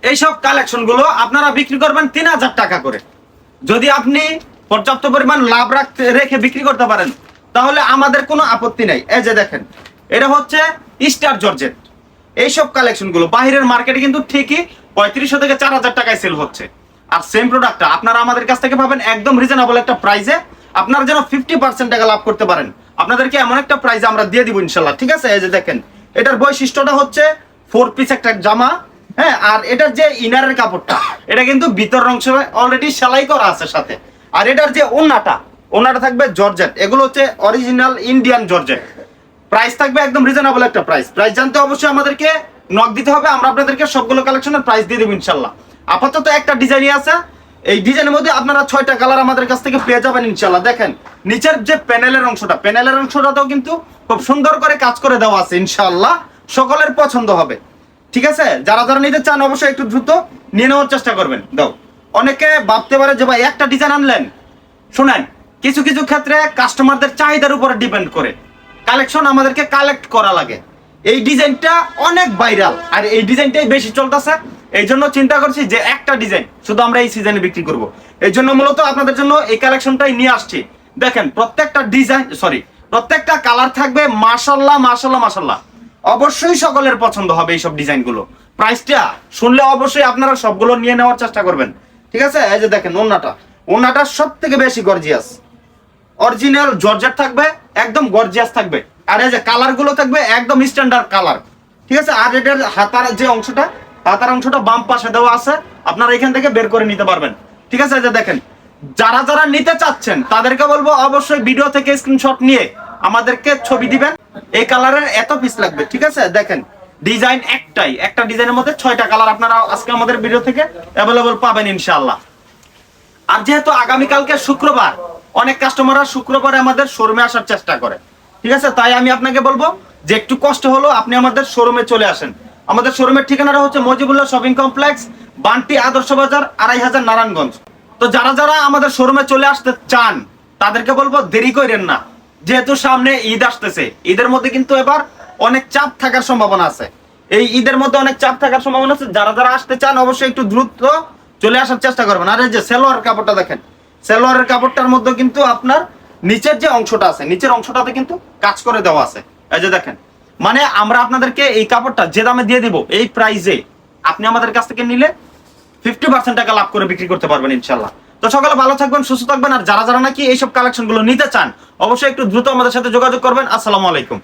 এইসব কালেকশন গুলো আপনারা বিক্রি করবেন 3000 টাকা করে। যদি আপনি পর্যাপ্ত পরিমাণ লাভ রেখে বিক্রি করতে পারেন তাহলে আমাদের কোনো আপত্তি নাই। এই যে দেখেন, এটা হচ্ছে স্টার জর্জেট। এইসব কালেকশন গুলো বাহিরের মার্কেটে কিন্তু ঠিকই 3500 থেকে 4000 টাকায় সেল হচ্ছে, আর সেম প্রোডাক্টটা আপনারা আমাদের কাছ থেকে পাবেন একদম রিজনেবল একটা প্রাইসে। আপনারা যেন 50% টাকা লাভ করতে পারেন, আপনাদেরকে এমন একটা প্রাইসে আমরা দিয়ে দিব ইনশাল্লাহ। ঠিক আছে, এই যে দেখেন, এটার বৈশিষ্ট্যটা হচ্ছে 4 পিস একটা জামা, হ্যাঁ। আর এটার যে ইনারের কাপড়টা, এটা কিন্তু ভিতর অংশ অলরেডি সেলাই করা আছে সাথে। আর এটার যে ওন্নাটা থাকবে জর্জেট, এগুলো হচ্ছে অরিজিনাল ইন্ডিয়ান জর্জেট। প্রাইস থাকবে একদম রিজনেবল একটা প্রাইস জানতে অবশ্যই আমাদেরকে নক দিতে হবে, আমরা আপনাদেরকে সবগুলো কালেকশনের প্রাইস দিয়ে দেব ইনশাল্লাহ। আপাতত একটা ডিজাইনই আছে, এই ডিজাইনের মধ্যে আপনারা 6টা কালার আমাদের কাছ থেকে পেয়ে যাবেন ইনশাল্লাহ। দেখেন নিচের যে প্যানেলের অংশটাতেও কিন্তু খুব সুন্দর করে কাজ করে দেওয়া আছে ইনশাল্লাহ, সকলের পছন্দ হবে। ঠিক আছে, যারা যারা নিতে চান অবশ্যই একটু দ্রুত নিয়ে নেওয়ার চেষ্টা করবেন। দাও, অনেকে ভাবতে পারে যে ভাই একটা ডিজাইন আনলেন, শুনেন কিছু কিছু ক্ষেত্রে কাস্টমারদের চাহিদার উপরে ডিপেন্ড করে কালেকশন আমাদেরকে কালেক্ট করা লাগে। এই ডিজাইনটা অনেক ভাইরাল আর এই ডিজাইনটাই বেশি চলতেছে, এই জন্য চিন্তা করছি যে একটা ডিজাইন শুধু আমরা এই সিজনে বিক্রি করব। এই জন্য মূলত আপনাদের জন্য এই কালেকশনটাই নিয়ে আসছি। দেখেন প্রত্যেকটা কালার থাকবে মাশাআল্লাহ মাশাআল্লাহ মাশাআল্লাহ, অবশ্যই সকলের পছন্দ হবে এইসব ডিজাইনগুলো। প্রাইসটা শুনলে অবশ্যই আপনারা সবগুলো নিয়ে নেওয়ার চেষ্টা করবেন। ঠিক আছে, এই যে দেখেন ওন্নাটা সব থেকে বেশি গর্জিয়াস, অরিজিনাল জর্জেট থাকবে, একদম গর্জিয়াস থাকবে। আর এই যে কালার গুলো থাকবে একদম স্ট্যান্ডার্ড কালার। ঠিক আছে, আর এটার হাতার অংশটা বাম পাশে দেওয়া আছে, আপনারা এখান থেকে বের করে নিতে পারবেন। ঠিক আছে, এই যে দেখেন, যারা যারা নিতে চাচ্ছেন তাদেরকে বলবো অবশ্যই ভিডিও থেকে স্ক্রিনশট নিয়ে আমাদেরকে ছবি দিবেন, এই কালারের এত পিস লাগবে। ঠিক আছে, দেখেন ডিজাইন একটা ডিজাইনের মধ্যে 6টা কালার আপনারা আজকে আমাদের ভিডিও থেকে অ্যাভেলেবল পাবেন ইনশাআল্লাহ। আর যেহেতু আগামীকালকে শুক্রবার, অনেক কাস্টমাররা শুক্রবারে আমাদের শোরুমে আসার চেষ্টা করে। ঠিক আছে, তাই আমি আপনাকে বলবো যে একটু কষ্ট হলো আপনি আমাদের শোরুমে চলে আসেন। আমাদের শোরুমের ঠিকানাটা হচ্ছে মজিবুল্লাহ শপিং কমপ্লেক্স, বান্টি আদর্শ বাজার, 2500 নারায়ণগঞ্জ। তো যারা যারা আমাদের শোরুমে চলে আসতে চান তাদেরকে বলবো দেরি করেন না, যেহেতু সামনে ঈদ আসতেছে, ঈদের মধ্যে কিন্তু এবার অনেক চাপ থাকার সম্ভাবনা আছে। এই ঈদের মধ্যে অনেক চাপ থাকার সম্ভাবনা আছে, যারা যারা আসতে চান অবশ্যই একটু দ্রুত চলে আসার চেষ্টা করবেন। আর এই যে সালোয়ার কাপড়টা দেখেন, সালোয়ারের কাপড়টার মধ্যে কিন্তু আপনার নিচের যে অংশটা আছে, নিচের অংশটাতে কিন্তু কাজ করে দেওয়া আছে। এই যে দেখেন, মানে আমরা আপনাদেরকে এই কাপড়টা যে দামে দিয়ে দিব, এই প্রাইসে আপনি আমাদের কাছ থেকে নিলে 50% টাকা লাভ করে বিক্রি করতে পারবেন ইনশাল্লাহ। তো সকালে ভালো থাকবেন, সুস্থ থাকবেন। আর যারা যারা নাকি এইসব কালেকশন গুলো নিতে চান অবশ্যই একটু দ্রুত আমাদের সাথে যোগাযোগ করবেন। আসসালামু আলাইকুম।